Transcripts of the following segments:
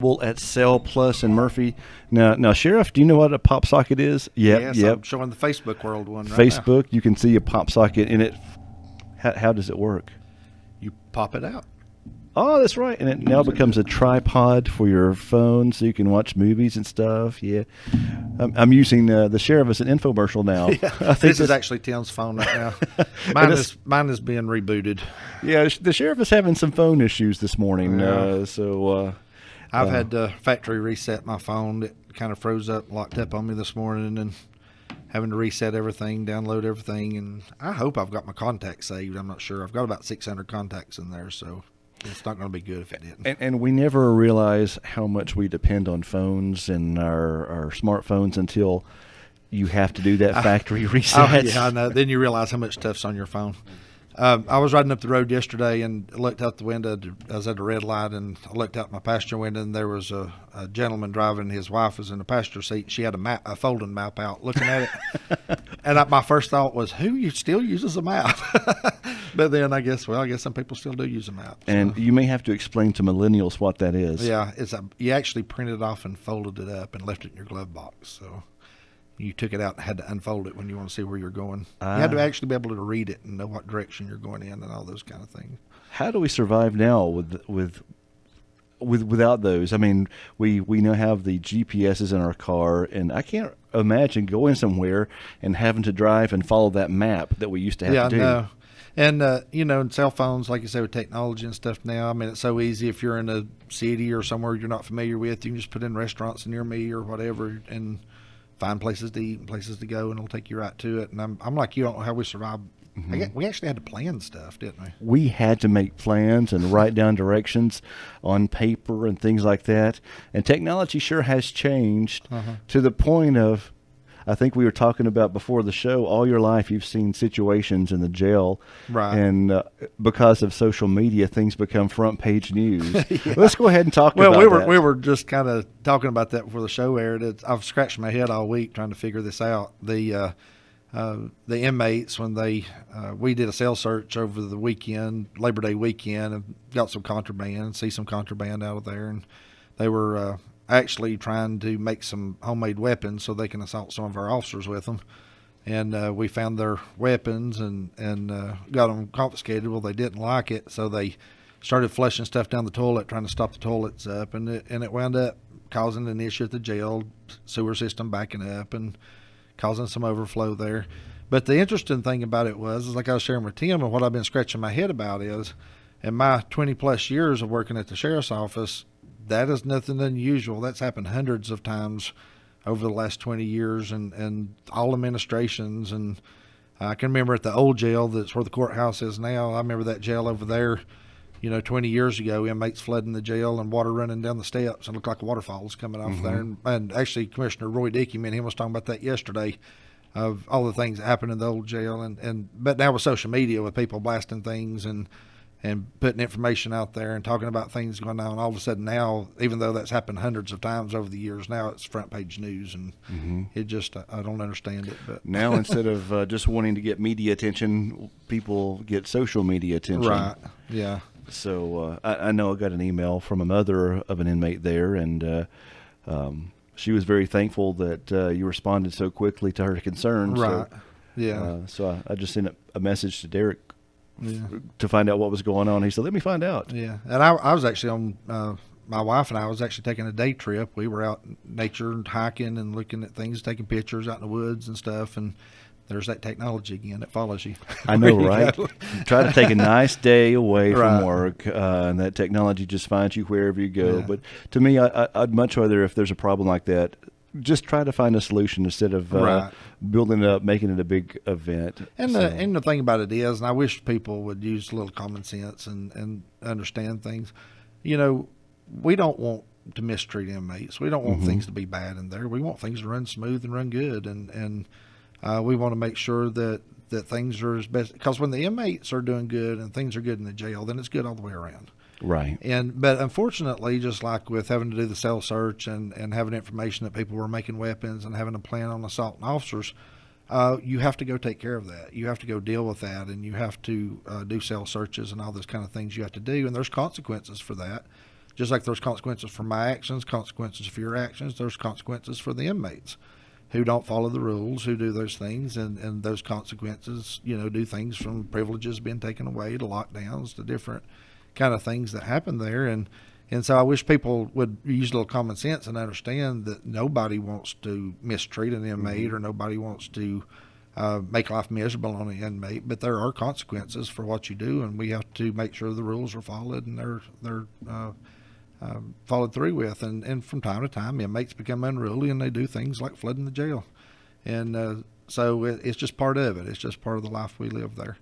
available at Cell Plus and Murphy. Now, Shereiff, do you know what a pop socket is? Yes, I'm showing the Facebook world one right Facebook, you can see a pop socket in it. How does it work? You pop it out. Oh, that's right. And it now becomes a tripod for your phone so you can watch movies and stuff. Yeah. I'm using the Shereiff as an infomercial now. Yeah. I think this is actually Tim's phone right now. Mine is being rebooted. Yeah, the Shereiff is having some phone issues this morning. Yeah. I've had factory reset my phone. It kind of froze up, locked up on me this morning, and having to reset everything, download everything. And I hope I've got my contacts saved. I'm not sure. I've got about 600 contacts in there, so it's not going to be good if it didn't. And we never realize how much we depend on phones and our smartphones until you have to do that factory reset. Oh, yeah, I know. Then you realize how much stuff's on your phone. I was riding up the road yesterday and looked out the window. I was at a red light, and I looked out my passenger window, and there was a gentleman driving. His wife was in the passenger seat. She had a folding map out, looking at it. And my first thought was, who still uses a map? But then I guess some people still do use a map. So. And you may have to explain to millennials what that is. Yeah, you actually printed it off and folded it up and left it in your glove box. So you took it out and had to unfold it when you want to see where you're going. You had to actually be able to read it and know what direction you're going in and all those kind of things. How do we survive now without those? I mean, we now have the GPSs in our car, and I can't imagine going somewhere and having to drive and follow that map that we used to have to do. Yeah, no. And, in cell phones, like you say, with technology and stuff now, I mean, it's so easy. If you're in a city or somewhere you're not familiar with, you can just put in restaurants near me or whatever and find places to eat and places to go, and it'll take you right to it. And I'm like you, I don't know how we survived. Mm-hmm. We actually had to plan stuff, didn't we? We had to make plans and write down directions on paper and things like that. And technology sure has changed to the point of, I think we were talking about before the show, all your life you've seen situations in the jail. Right. And because of social media, things become front page news. Yeah. Let's go ahead and talk about that. We were just kind of talking about that before the show aired. I've scratched my head all week trying to figure this out. The inmates, when we did a cell search over the weekend, Labor Day weekend, and got some contraband, see some contraband out of there. And they were actually trying to make some homemade weapons so they can assault some of our officers with them. And we found their weapons and got them confiscated. Well, they didn't like it, so they started flushing stuff down the toilet, trying to stop the toilets up, and it wound up causing an issue at the jail, sewer system backing up and causing some overflow there. But the interesting thing about it is like I was sharing with Tim, and what I've been scratching my head about is, in my 20-plus years of working at the sheriff's office, that is nothing unusual. That's happened hundreds of times over the last 20 years and all administrations. And I can remember at the old jail, that's where the courthouse is now, I remember that jail over there, 20 years ago, inmates flooding the jail and water running down the steps and looked like a waterfall was coming off there. And actually, Commissioner Roy Dickey, me and him was talking about that yesterday, of all the things that happened in the old jail. But now with social media, with people blasting things and putting information out there and talking about things going on, all of a sudden now, even though that's happened hundreds of times over the years, now it's front page news, and it just, I don't understand it. But now instead of just wanting to get media attention, people get social media attention. Right, yeah. So I know I got an email from a mother of an inmate there, and she was very thankful that you responded so quickly to her concerns. Right, so, yeah. So I just sent a message to Derek to find out what was going on. He said, let me find out. Yeah, and I was actually on, my wife and I was actually taking a day trip. We were out in nature and hiking and looking at things, taking pictures out in the woods and stuff, and there's that technology again that follows you. I know, right? Try to take a nice day away from work, and that technology just finds you wherever you go. Yeah. But to me, I'd much rather, if there's a problem like that, just try to find a solution instead of building it up, making it a big event. And the thing about it is, and I wish people would use a little common sense and understand things. We don't want to mistreat inmates. We don't want things to be bad in there. We want things to run smooth and run good, and we want to make sure that things are as best. Because when the inmates are doing good and things are good in the jail, then it's good all the way around. Right. But unfortunately, just like with having to do the cell search and having information that people were making weapons and having a plan on assaulting officers, you have to go take care of that. You have to go deal with that, and you have to do cell searches and all those kind of things you have to do, and there's consequences for that. just like there's consequences for my actions, consequences for your actions, there's consequences for the inmates who don't follow the rules, who do those things, and those consequences, do things from privileges being taken away to lockdowns to different kind of things that happen there. And so I wish people would use a little common sense and understand that nobody wants to mistreat an inmate or nobody wants to make life miserable on an inmate, but there are consequences for what you do, and we have to make sure the rules are followed and they're followed through with. And from time to time, inmates become unruly and they do things like flooding the jail. And so it's just part of it. It's just part of the life we live there.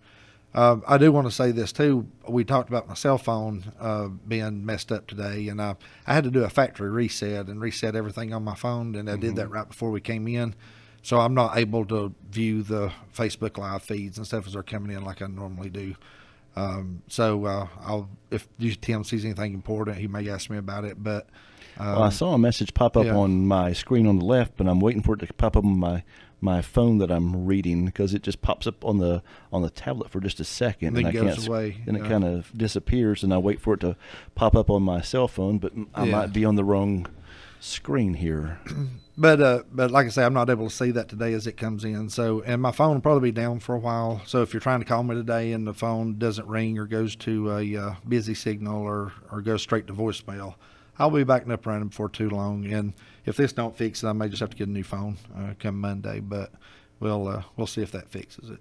I do want to say this too. We talked about my cell phone being messed up today, and I had to do a factory reset and reset everything on my phone, and I did that right before we came in. So I'm not able to view the Facebook Live feeds and stuff as they're coming in like I normally do. If Tim sees anything important, he may ask me about it. But well, I saw a message pop up on my screen on the left, but I'm waiting for it to pop up on my phone that I'm reading, because it just pops up on the tablet for just a second, and I goes away, and it kind of disappears, and I wait for it to pop up on my cell phone, but I might be on the wrong screen here. But like I say, I'm not able to see that today as it comes in. So, and my phone will probably be down for a while. So if you're trying to call me today and the phone doesn't ring or goes to a busy signal or goes straight to voicemail, I'll be back up running before too long. And if this don't fix it, I may just have to get a new phone come Monday. But we'll see if that fixes it.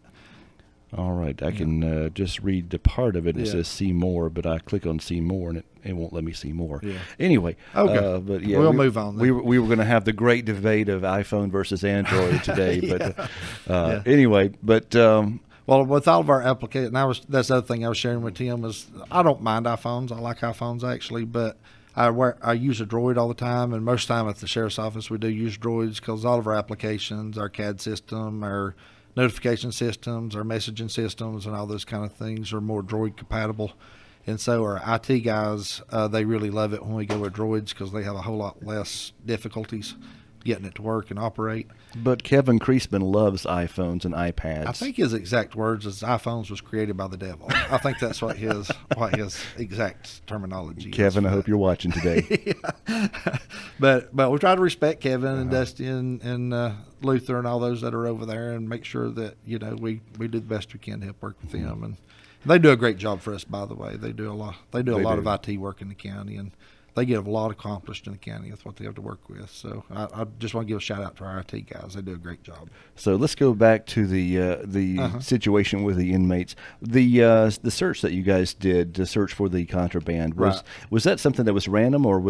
All right, I can just read the part of it. It says see more, but I click on see more, and it won't let me see more. Yeah. Anyway, okay. But we'll move on. Then. We were going to have the great debate of iPhone versus Android today, but anyway, but. Well, with all of our applications, that's the other thing I was sharing with Tim is I don't mind iPhones. I like iPhones actually, but I use a Droid all the time, and most of the time at the sheriff's office we do use Droids because all of our applications, our CAD system, our notification systems, our messaging systems, and all those kind of things are more Droid compatible. And so our IT guys, they really love it when we go with Droids because they have a whole lot less difficulties getting it to work and operate. But Kevin Creasman loves iPhones and iPads. I think his exact words is iPhones was created by the devil. I think that's what his exact terminology Kevin, is. I hope you're watching today. But we try to respect Kevin and Dusty and Luther and all those that are over there and make sure that, we do the best we can to help work with them. And they do a great job for us, by the way. They do a lot of IT work in the county, and they get a lot accomplished in the county with what they have to work with. So I just want to give a shout out to our IT guys. They do a great job. So let's go back to the situation with the inmates. The search that you guys did to search for the contraband, was that something that was random, or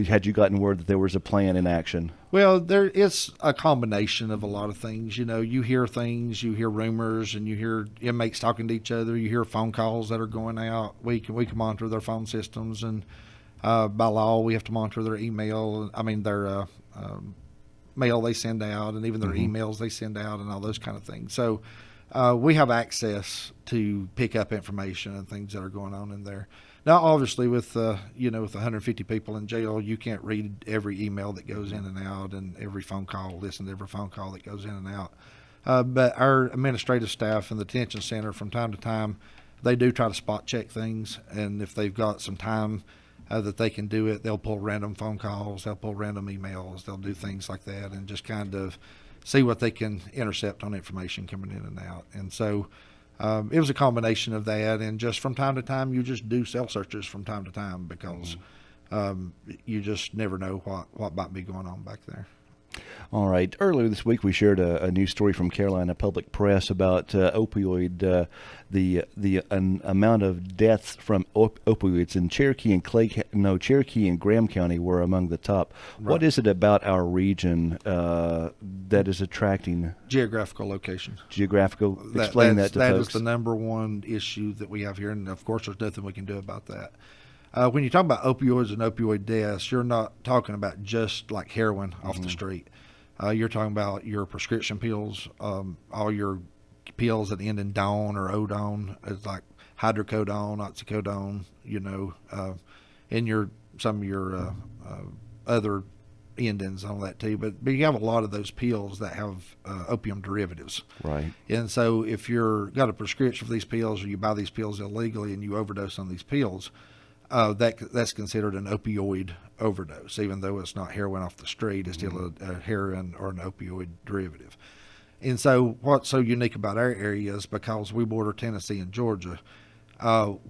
had you gotten word that there was a plan in action? Well, there is a combination of a lot of things. You hear things, you hear rumors, and you hear inmates talking to each other. You hear phone calls that are going out. We can monitor their phone systems, and by law, we have to monitor their their mail they send out, and even their emails they send out, and all those kind of things. So we have access to pick up information and things that are going on in there. Now, obviously, with with 150 people in jail, you can't read every email that goes in and out, and every phone call, listen to every phone call that goes in and out. But our administrative staff in the detention center, from time to time, they do try to spot check things, and if they've got some time that they can do it, they'll pull random phone calls, they'll pull random emails, they'll do things like that, and just kind of see what they can intercept on information coming in and out. And so it was a combination of that, and just from time to time, you just do cell searches from time to time because you just never know what might be going on back there. All right. Earlier this week, we shared a news story from Carolina Public Press about opioid, the amount of deaths from opioids in Cherokee and Graham County were among the top. Right. What is it about our region that is attracting geographical location? Explain that to folks. That is the number one issue that we have here, and of course, there's nothing we can do about that. When you talk about opioids and opioid deaths, you're not talking about just like heroin off the street. You're talking about your prescription pills, all your pills that end in don or odone, it's like hydrocodone, oxycodone, and some of your other endings on that too. But you have a lot of those pills that have opium derivatives. Right. And so if you're got a prescription for these pills, or you buy these pills illegally and you overdose on these pills, that's considered an opioid overdose. Even though it's not heroin off the street, it's still a heroin or an opioid derivative. And so what's so unique about our area is because we border Tennessee and Georgia,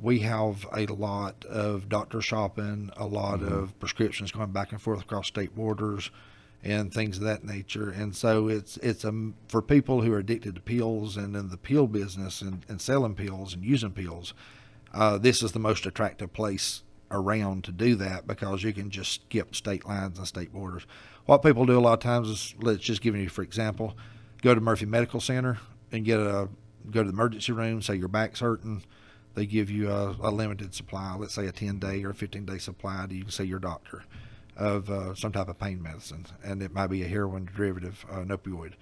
we have a lot of doctor shopping, a lot of prescriptions going back and forth across state borders, and things of that nature. And so it's for people who are addicted to pills and in the pill business and selling pills and using pills, this is the most attractive place around to do that because you can just skip state lines and state borders. What people do a lot of times is, let's just give you for example, go to Murphy Medical Center and go to the emergency room, say your back's hurting. They give you a limited supply, let's say a 10-day or a 15-day supply. You can see your doctor of some type of pain medicine, and it might be a heroin derivative, an opioid.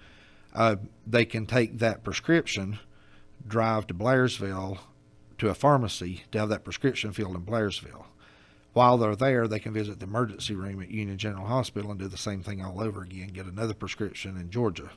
They can take that prescription, drive to Blairsville to a pharmacy to have that prescription filled in Blairsville. While they're there, they can visit the emergency room at Union General Hospital and do the same thing all over again, get another prescription in Georgia.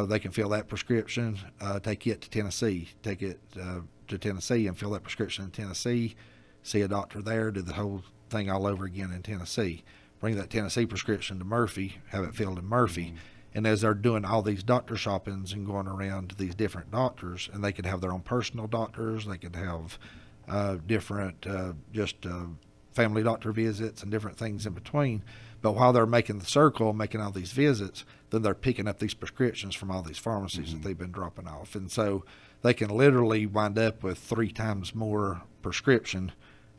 They can fill that prescription, take it to Tennessee, take it to Tennessee and fill that prescription in Tennessee, see a doctor there, do the whole thing all over again in Tennessee, bring that Tennessee prescription to Murphy, have it filled in Murphy. And as they're doing all these doctor shoppings and going around to these different doctors, and they could have their own personal doctors, they could have different family doctor visits and different things in between. But while they're making the circle, making all these visits, then they're picking up these prescriptions from all these pharmacies that they've been dropping off. And so they can literally wind up with 3 times more prescription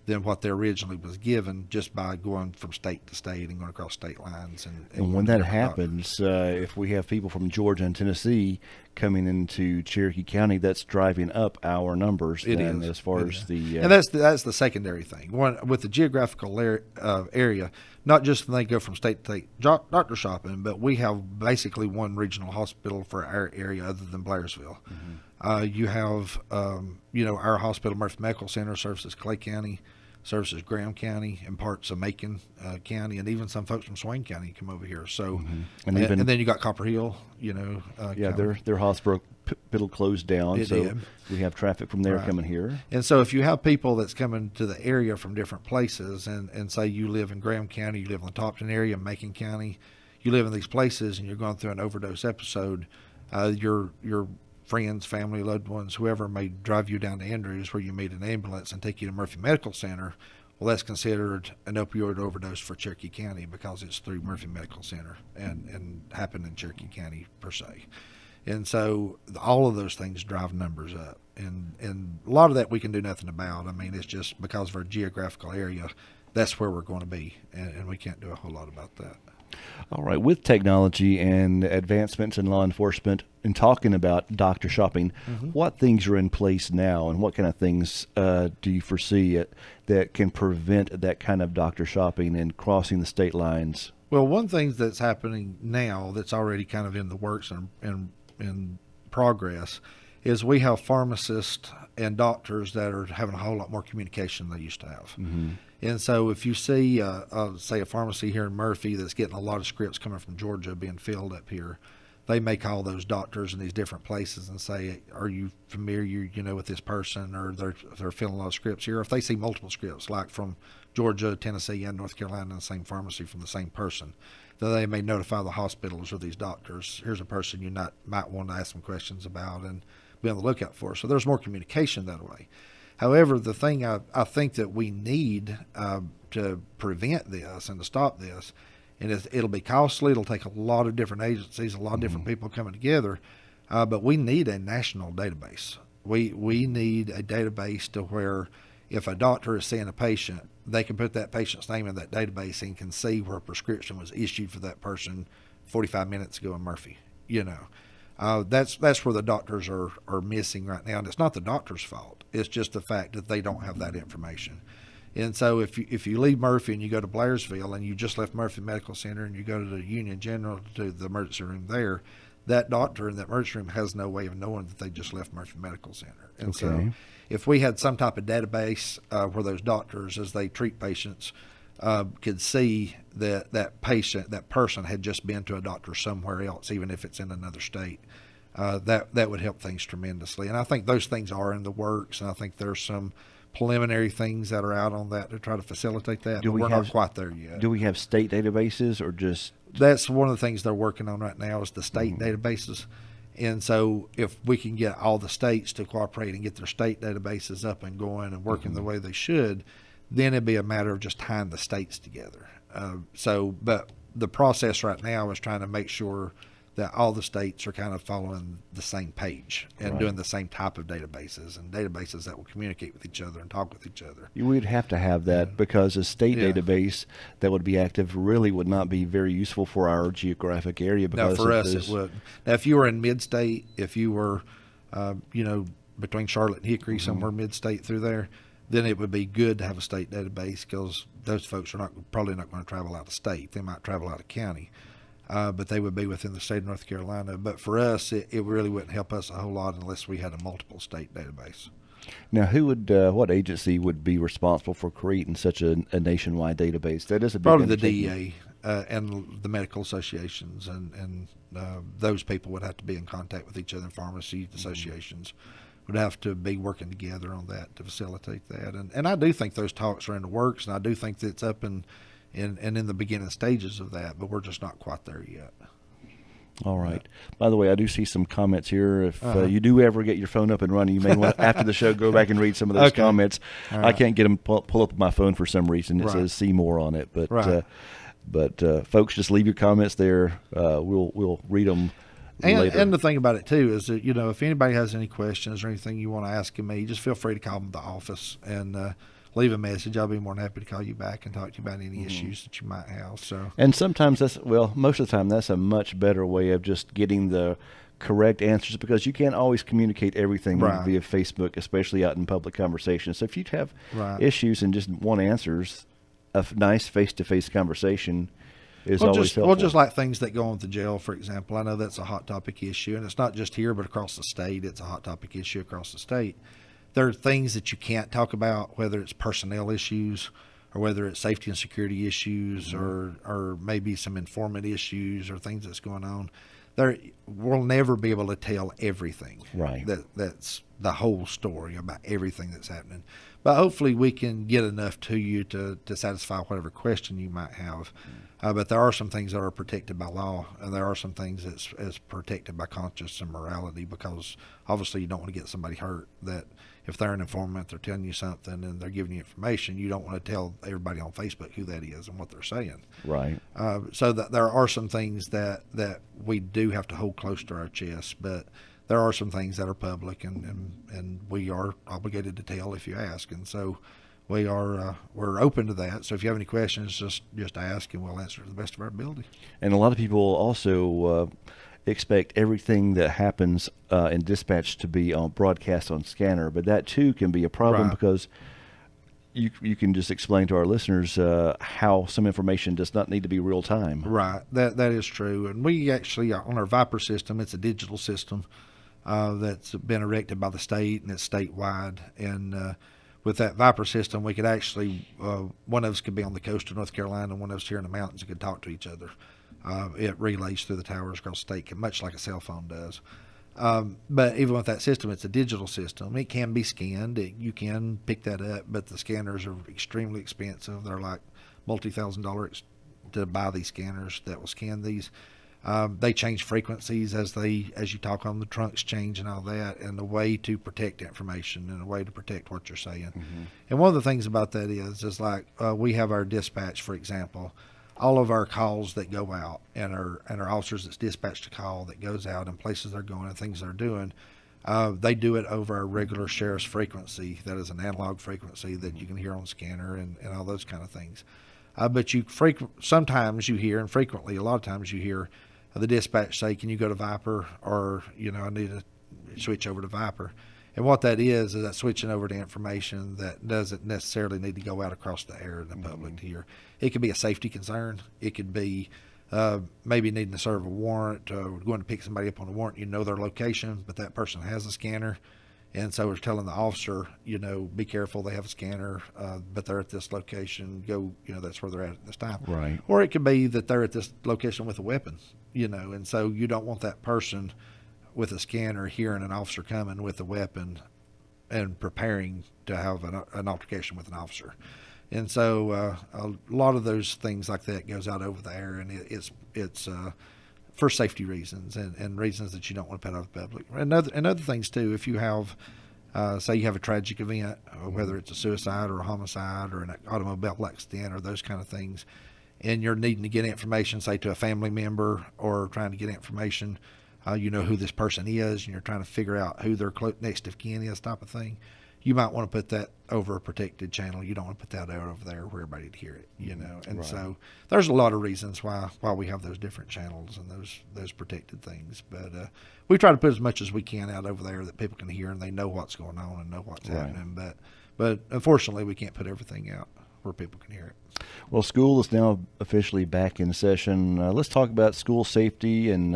than what they originally was given just by going from state to state and going across state lines. And when that happens, if we have people from Georgia and Tennessee coming into Cherokee County, that's driving up our numbers. As far as the and that's the secondary thing. One with the geographical area, not just when they go from state to state doctor shopping, but we have basically one regional hospital for our area other than Blairsville. You have our hospital, Murphy Medical Center, services Clay County, services Graham County, and parts of Macon County, and even some folks from Swain County come over here. So, and then you got Copper Hill, their hospital closed down, we have traffic from there coming here. And so if you have people that's coming to the area from different places, and say you live in Graham County, you live in the Topton area, Macon County, you live in these places, and you're going through an overdose episode, your friends, family, loved ones, whoever may drive you down to Andrews where you meet an ambulance and take you to Murphy Medical Center. Well, that's considered an opioid overdose for Cherokee County because it's through Murphy Medical Center and happened in Cherokee County per se. And so all of those things drive numbers up. And a lot of that we can do nothing about. I mean, it's just because of our geographical area, that's where we're going to be. And we can't do a whole lot about that. All right. With technology and advancements in law enforcement and talking about doctor shopping, what things are in place now and what kind of things do you foresee that can prevent that kind of doctor shopping and crossing the state lines? Well, one thing that's happening now that's already kind of in the works and in progress is we have pharmacists and doctors that are having a whole lot more communication than they used to have. And so if you see, say, a pharmacy here in Murphy that's getting a lot of scripts coming from Georgia being filled up here, they may call those doctors in these different places and say, are you familiar, with this person, or they're filling a lot of scripts here. If they see multiple scripts, like from Georgia, Tennessee, and North Carolina in the same pharmacy from the same person, then they may notify the hospitals or these doctors, here's a person you might want to ask some questions about and be on the lookout for. So there's more communication that way. However, the thing I think that we need to prevent this and to stop this, and it'll be costly, it'll take a lot of different agencies, a lot of different people coming together, but we need a national database. We need a database to where if a doctor is seeing a patient, they can put that patient's name in that database and can see where a prescription was issued for that person 45 minutes ago in Murphy. That's where the doctors are missing right now, and it's not the doctor's fault. It's just the fact that they don't have that information. And so if you leave Murphy and you go to Blairsville and you just left Murphy Medical Center and you go to the Union General to the emergency room there, that doctor in that emergency room has no way of knowing that they just left Murphy Medical Center. And so if we had some type of database where those doctors, as they treat patients, could see that person had just been to a doctor somewhere else, even if it's in another state, that would help things tremendously. And I think those things are in the works, and I think there's some preliminary things that are out on that to try to facilitate that. Do but we're not quite there yet. Do we have state databases or just? That's one of the things they're working on right now is the state databases. And so if we can get all the states to cooperate and get their state databases up and going and working the way they should, then it'd be a matter of just tying the states together. But the process right now is trying to make sure that all the states are kind of following the same page and doing the same type of databases and databases that will communicate with each other and talk with each other. You would have to have that because a state database that would be active really would not be very useful for our geographic area. Because for us, it would. Now, if you were in mid-state, if you were, between Charlotte and Hickory, somewhere mid-state through there, then it would be good to have a state database because those folks are probably not going to travel out of state. They might travel out of county. But they would be within the state of North Carolina. But for us, it really wouldn't help us a whole lot unless we had a multiple state database. Now, what agency would be responsible for creating such a nationwide database? That is a big probably the DEA and the medical associations, and those people would have to be in contact with each other. Pharmacy associations would have to be working together on that to facilitate that. And I do think those talks are in the works, and I do think that it's up and in the beginning stages of that, but we're just not quite there yet. All right. By the way, I do see some comments here. If you do ever get your phone up and running, you may want after the show go back and read some of those comments. Right. I can't get them pull up my phone for some reason. It says see more on it, but folks, just leave your comments there. We'll read them. Later. And the thing about it too is that if anybody has any questions or anything you want to ask me, just feel free to call the office and leave a message. I'll be more than happy to call you back and talk to you about any issues that you might have. So, and sometimes most of the time that's a much better way of just getting the correct answers because you can't always communicate everything via Facebook, especially out in public conversations. So if you have issues and just want answers, a nice face-to-face conversation is always helpful. Well, just like things that go on with the jail, for example. I know that's a hot topic issue, and it's not just here, but across the state. It's a hot topic issue across the state. There are things that you can't talk about, whether it's personnel issues or whether it's safety and security issues or maybe some informant issues or things that's going on. We'll never be able to tell everything. Right. That's the whole story about everything that's happening. But hopefully we can get enough to you to satisfy whatever question you might have. But there are some things that are protected by law, and there are some things that's protected by conscience and morality because obviously you don't want to get somebody hurt. That if they're an informant, they're telling you something and they're giving you information, you don't want to tell everybody on Facebook who that is and what they're saying. Right. So that there are some things that we do have to hold close to our chest, but there are some things that are public and we are obligated to tell if you ask. And so we're open to that. So if you have any questions, just ask and we'll answer to the best of our ability. And a lot of people also expect everything that happens in dispatch to be on broadcast on scanner, but that too can be a problem because you can just explain to our listeners how some information does not need to be real time. Right, that is true. And we actually on our Viper system, it's a digital system that's been erected by the state and it's statewide. And with that Viper system, we could actually one of us could be on the coast of North Carolina and one of us here in the mountains and could talk to each other. It relays through the towers across the state, much like a cell phone does. But even with that system, it's a digital system. It can be scanned. You can pick that up, but the scanners are extremely expensive. They're like multi-$1,000 to buy these scanners that will scan these. They change frequencies as you talk on, the trunks change and all that, and the way to protect information and a way to protect what you're saying. Mm-hmm. And one of the things about that is like we have our dispatch, for example. All of our calls that go out and our officers that's dispatched a call that goes out and places they're going and things they're doing, they do it over our regular sheriff's frequency. That is an analog frequency that you can hear on the scanner and all those kind of things. But sometimes you hear, and frequently, a lot of times you hear the dispatch say, "Can you go to Viper?" or I need to switch over to Viper. And what that is that switching over to information that doesn't necessarily need to go out across the air in the public to hear. It could be a safety concern. It could be maybe needing to serve a warrant or going to pick somebody up on a warrant. You know their location, but that person has a scanner. And so we're telling the officer, be careful, they have a scanner, but they're at this location. Go, that's where they're at this time. Right. Or it could be that they're at this location with a weapon, and so you don't want that person with a scanner hearing an officer coming with a weapon and preparing to have an altercation with an officer. And so a lot of those things like that goes out over the air, and it's for safety reasons and reasons that you don't want to put out the public. And other things too. If you have, say, you have a tragic event, whether it's a suicide or a homicide or an automobile accident or those kind of things, and you're needing to get information, say, to a family member, or trying to get information, you know who this person is, and you're trying to figure out who their next of kin is, type of thing. You might want to put that over a protected channel. You don't want to put that over there where everybody can hear it, you know. And so there's a lot of reasons why we have those different channels and those protected things. But we try to put as much as we can out over there that people can hear and they know what's going on and know what's happening. But unfortunately, we can't put everything out where people can hear it. Well, school is now officially back in session. Let's talk about school safety and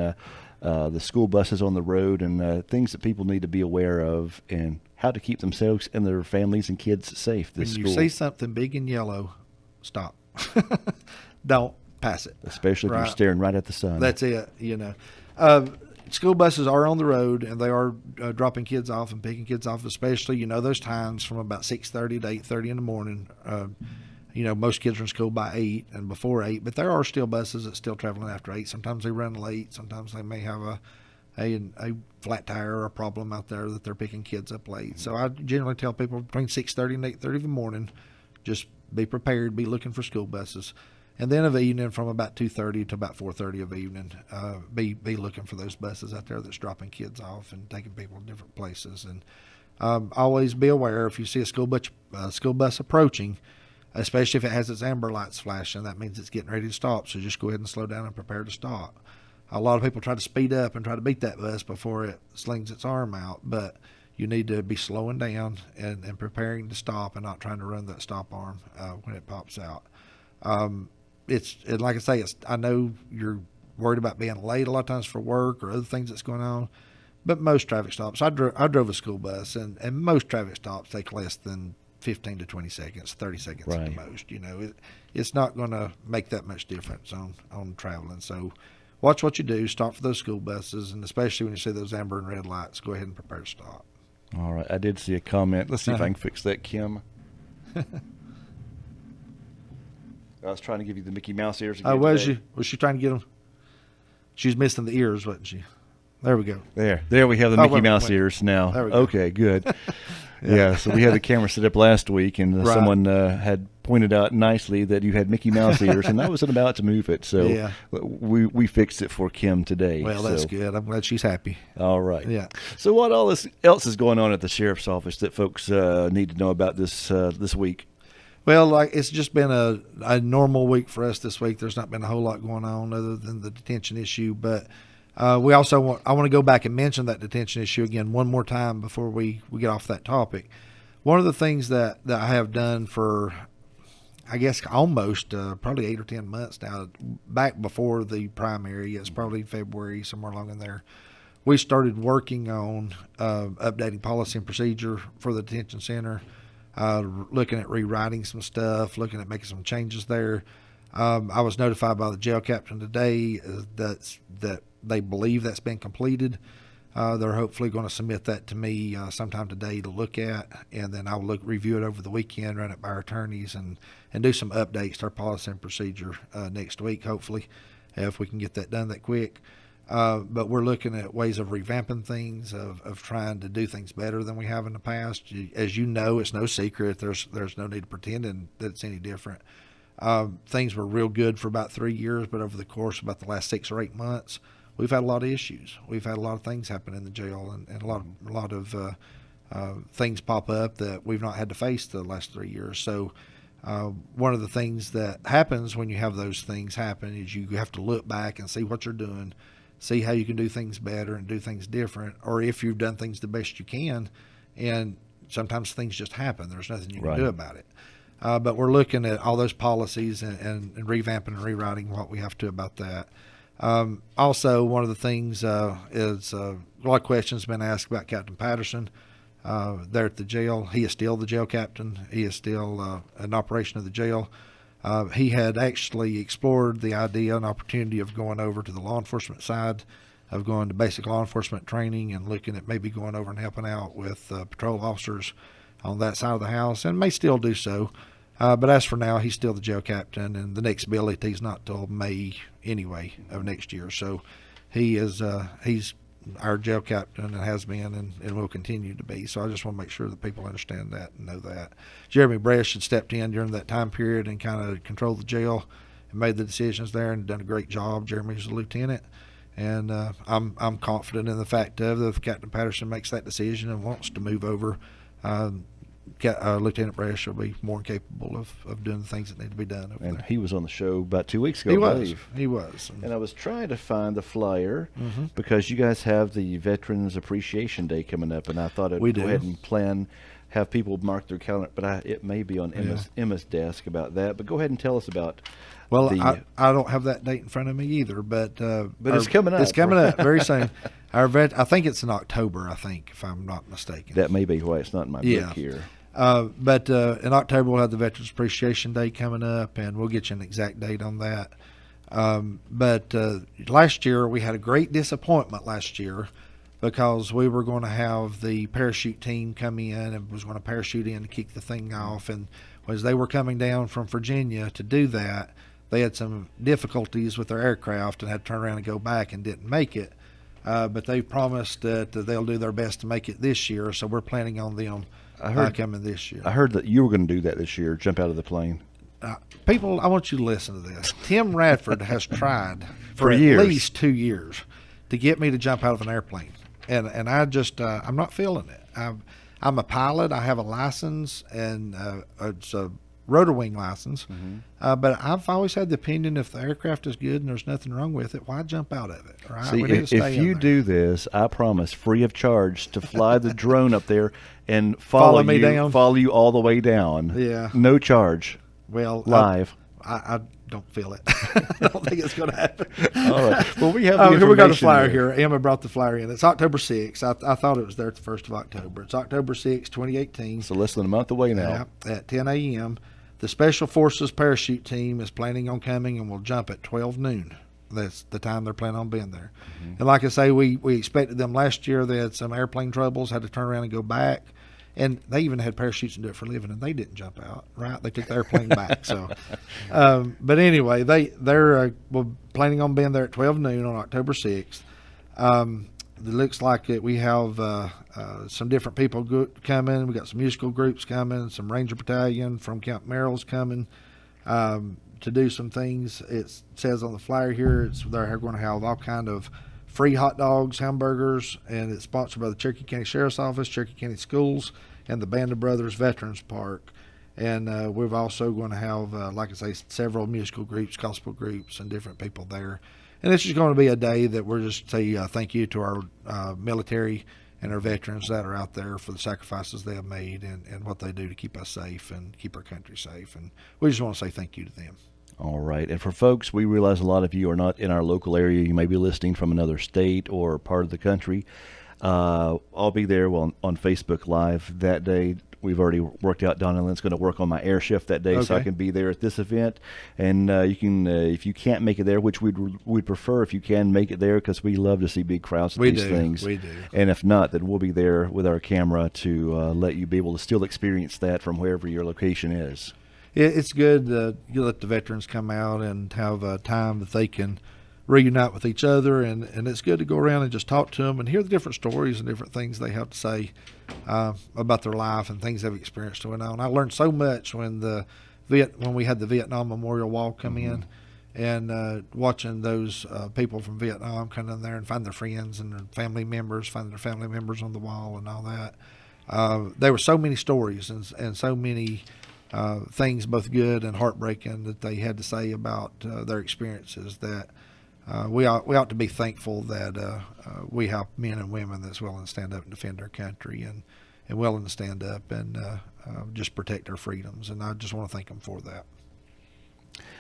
the school buses on the road and things that people need to be aware of and how to keep themselves and their families and kids safe this school. When you see something big and yellow, stop. Don't pass it. Especially if you're staring right at the sun. That's it, you know. School buses are on the road, and they are dropping kids off and picking kids off, especially, you know, those times from about 6:30 to 8:30 in the morning. You know, most kids are in school by 8 and before 8, but there are still buses that still traveling after 8. Sometimes they run late. Sometimes they may have a flat tire or a problem out there that they're picking kids up late. So I generally tell people between 6:30 and 8:30 in the morning, just be prepared, be looking for school buses. And then of the evening from about 2:30 to about 4:30 of the evening, be looking for those buses out there that's dropping kids off and taking people to different places. And always be aware if you see a school bus approaching, especially if it has its amber lights flashing, that means it's getting ready to stop. So just go ahead and slow down and prepare to stop. A lot of people try to speed up and try to beat that bus before it slings its arm out, but you need to be slowing down and preparing to stop and not trying to run that stop arm when it pops out. It's like I say, I know you're worried about being late a lot of times for work or other things that's going on, but most traffic stops, I drove a school bus, and most traffic stops take less than 15 to 20 seconds, 30 seconds at the most. You know, it's not going to make that much difference on traveling. So watch what you do, stop for those school buses, and especially when you see those amber and red lights, go ahead and prepare to stop. All right. I did see a comment. Let's see if I can fix that, Kim. I was trying to give you the Mickey Mouse ears again. Oh, was she trying to get them? She was missing the ears, wasn't she? There we go. There we have the Mickey Mouse ears now. There we go. Okay, good. Yeah, so we had the camera set up last week, and someone had pointed out nicely that you had Mickey Mouse ears, and I wasn't about to move it, so we fixed it for Kim today. Well, that's good. I'm glad she's happy. All right. Yeah. So what else is going on at the Sheriff's Office that folks need to know about this week? Well, it's just been a normal week for us this week. There's not been a whole lot going on other than the detention issue, but I want to go back and mention that detention issue again one more time before we get off that topic. One of the things that I have done for, I guess, almost probably 8 or 10 months now, back before the primary, it's probably February, somewhere along in there, we started working on updating policy and procedure for the detention center, looking at rewriting some stuff, looking at making some changes there. I was notified by the jail captain today that they believe that's been completed. They're hopefully going to submit that to me sometime today to look at, and then I'll review it over the weekend, run it by our attorneys, and do some updates to our policy and procedure next week, hopefully, if we can get that done that quick. But we're looking at ways of revamping things, of trying to do things better than we have in the past. As you know, it's no secret. There's no need to pretend that it's any different. Things were real good for about 3 years, but over the course of about the last 6 or 8 months, we've had a lot of issues. We've had a lot of things happen in the jail, and a lot of things pop up that we've not had to face the last 3 years. So one of the things that happens when you have those things happen is you have to look back and see what you're doing, see how you can do things better and do things different, or if you've done things the best you can, and sometimes things just happen. There's nothing you can do about it. But we're looking at all those policies and revamping and rewriting what we have to about that. Also, one of the things is a lot of questions been asked about Captain Patterson there at the jail. He is still the jail captain. He is still an operation of the jail. He had actually explored the idea and opportunity of going over to the law enforcement side of going to basic law enforcement training and looking at maybe going over and helping out with patrol officers on that side of the house, and may still do so. But as for now, he's still the jail captain, and the next billet he's not till May anyway of next year. So he's our jail captain and has been and will continue to be. So I just want to make sure that people understand that and know that. Jeremy Bresch had stepped in during that time period and kind of controlled the jail and made the decisions there and done a great job. Jeremy's a lieutenant. And I'm confident in the fact that if Captain Patterson makes that decision and wants to move over, Lieutenant Bresch will be more capable of doing the things that need to be done over there. He was on the show about 2 weeks ago, He was. And I was trying to find the flyer because you guys have the Veterans Appreciation Day coming up, and I thought I'd go ahead and have people mark their calendar, but it may be on Emma's desk about that. But go ahead and tell us about. Well, I don't have that date in front of me either, but it's coming up. It's coming up very soon. I think it's in October, if I'm not mistaken. That may be why it's not in my book here. But in October, we'll have the Veterans Appreciation Day coming up, and we'll get you an exact date on that. But last year, we had a great disappointment last year because we were going to have the parachute team come in and was going to parachute in to kick the thing off. And as they were coming down from Virginia to do that, they had some difficulties with their aircraft and had to turn around and go back and didn't make it. But they promised that they'll do their best to make it this year, so we're planning on them coming this year. I heard that you were going to do that this year, jump out of the plane. People, I want you to listen to this. Tim Radford has tried for at years. Least 2 years to get me to jump out of an airplane, and I just I'm not feeling it. I'm a pilot. I have a license, and it's a rotor wing license. But I've always had the opinion if the aircraft is good and there's nothing wrong with it, why jump out of it? Right? See, if you do this, I promise, free of charge, to fly the drone up there and follow you all the way down. Yeah. No charge. Well, live. I don't feel it. I don't think it's going to happen. All right. Well, we have the information. We got the flyer here. Emma brought the flyer in. It's October 6th. I thought it was there at the 1st of October. It's October 6th, 2018. So less than a month away now. At 10 a.m. The Special Forces parachute team is planning on coming and will jump at 12 noon. That's the time they're planning on being there. And like I say, we expected them last year. They had some airplane troubles, had to turn around and go back. And they even had parachutes and do it for a living, and they didn't jump out, right? They took the airplane back. So, but anyway, they're planning on being there at 12 noon on October 6th. It looks like we have some different people coming. We got some musical groups coming, some Ranger Battalion from Camp Merrill's coming to do some things. It says on the flyer here, they're going to have all kind of free hot dogs, hamburgers, and it's sponsored by the Cherokee County Sheriff's Office, Cherokee County Schools, and the Band of Brothers Veterans Park. And we're also going to have, like I say, several musical groups, gospel groups, and different people there. And this is going to be a day that we're just say thank you to our military and our veterans that are out there for the sacrifices they have made and what they do to keep us safe and keep our country safe. And we just want to say thank you to them. All right. And for folks, we realize a lot of you are not in our local area. You may be listening from another state or part of the country. I'll be there on Facebook Live that day. We've already worked out, Donna Lynn's going to work on my air shift that day, so I can be there at this event. And you can, if you can't make it there, which we'd prefer if you can make it there, because we love to see big crowds at these things. We do. And if not, then we'll be there with our camera to let you be able to still experience that from wherever your location is. It's good you let the veterans come out and have a time that they can reunite with each other, and it's good to go around and just talk to them and hear the different stories and different things they have to say about their life and things they've experienced going on. I learned so much when we had the Vietnam Memorial Wall come in, and watching those people from Vietnam come in there and find their friends and their family members, find their family members on the wall and all that. There were so many stories and so many things, both good and heartbreaking, that they had to say about their experiences, that we ought to be thankful that we have men and women that's willing to stand up and defend our country and willing to stand up and just protect our freedoms. And I just want to thank them for that.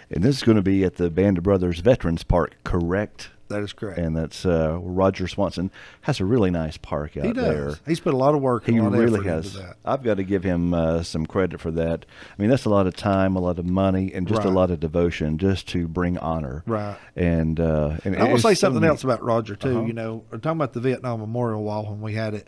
And this is going to be at the Band of Brothers Veterans Park, correct? That is correct. And that's Roger Swanson has a really nice park out there. He's put a lot of work and a lot of effort into that. I've got to give him some credit for that. I mean, that's a lot of time, a lot of money, and just a lot of devotion just to bring honor. Right. And I want to say something else about Roger, too. You know, we're talking about the Vietnam Memorial Wall when we had it.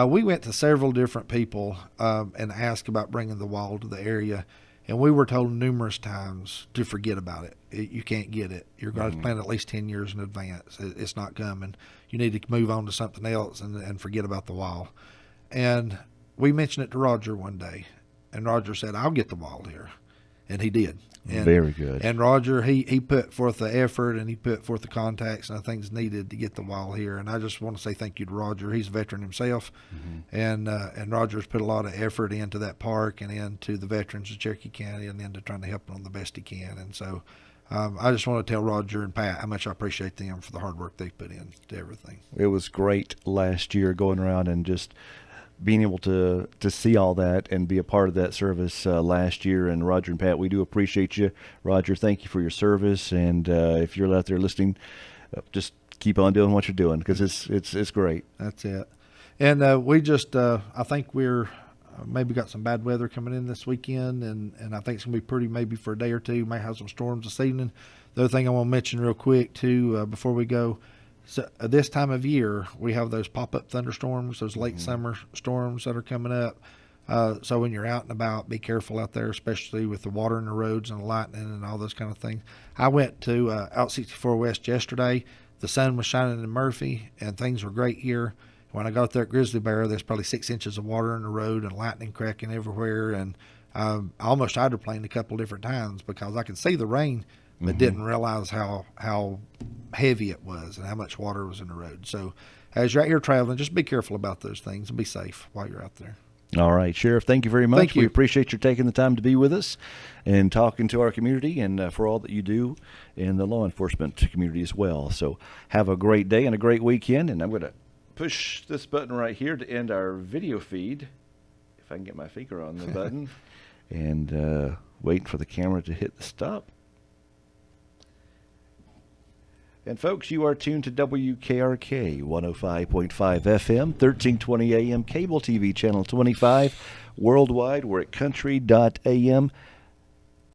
We went to several different people and asked about bringing the wall to the area. And we were told numerous times to forget about it. You can't get it. You're going to plan at least 10 years in advance. It's not coming. You need to move on to something else and forget about the wall. And we mentioned it to Roger one day. And Roger said, I'll get the wall here. And he did. And, very good. And Roger, he put forth the effort and he put forth the contacts and the things needed to get the wall here. And I just want to say thank you to Roger. He's a veteran himself, and Roger's put a lot of effort into that park and into the veterans of Cherokee County and into trying to help them the best he can. And so I just want to tell Roger and Pat how much I appreciate them for the hard work they've put in to everything. It was great last year going around and just being able to see all that and be a part of that service last year. And Roger and Pat, we do appreciate you. Roger, thank you for your service. And if you're out there listening, just keep on doing what you're doing because it's great. That's it. And we just, I think we're maybe got some bad weather coming in this weekend, and I think it's going to be pretty maybe for a day or two. Might have some storms this evening. The other thing I want to mention real quick, too, before we go, so this time of year, we have those pop-up thunderstorms, those late summer storms that are coming up. So when you're out and about, be careful out there, especially with the water in the roads and the lightning and all those kind of things. I went to out 64 West yesterday. The sun was shining in Murphy, and things were great here. When I got there at Grizzly Bear, there's probably 6 inches of water in the road and lightning cracking everywhere. And I almost hydroplaned a couple different times because I could see the rain, but didn't realize how heavy it was and how much water was in the road. So as you're out here traveling, just be careful about those things and be safe while you're out there. All right, Sheriff, thank you very much. Thank you. We appreciate your taking the time to be with us and talking to our community and for all that you do in the law enforcement community as well. So have a great day and a great weekend. And I'm going to push this button right here to end our video feed, if I can get my finger on the button, and waiting for the camera to hit the stop. And folks, you are tuned to WKRK 105.5 FM, 1320 AM, cable TV channel 25. Worldwide, we're at country.am.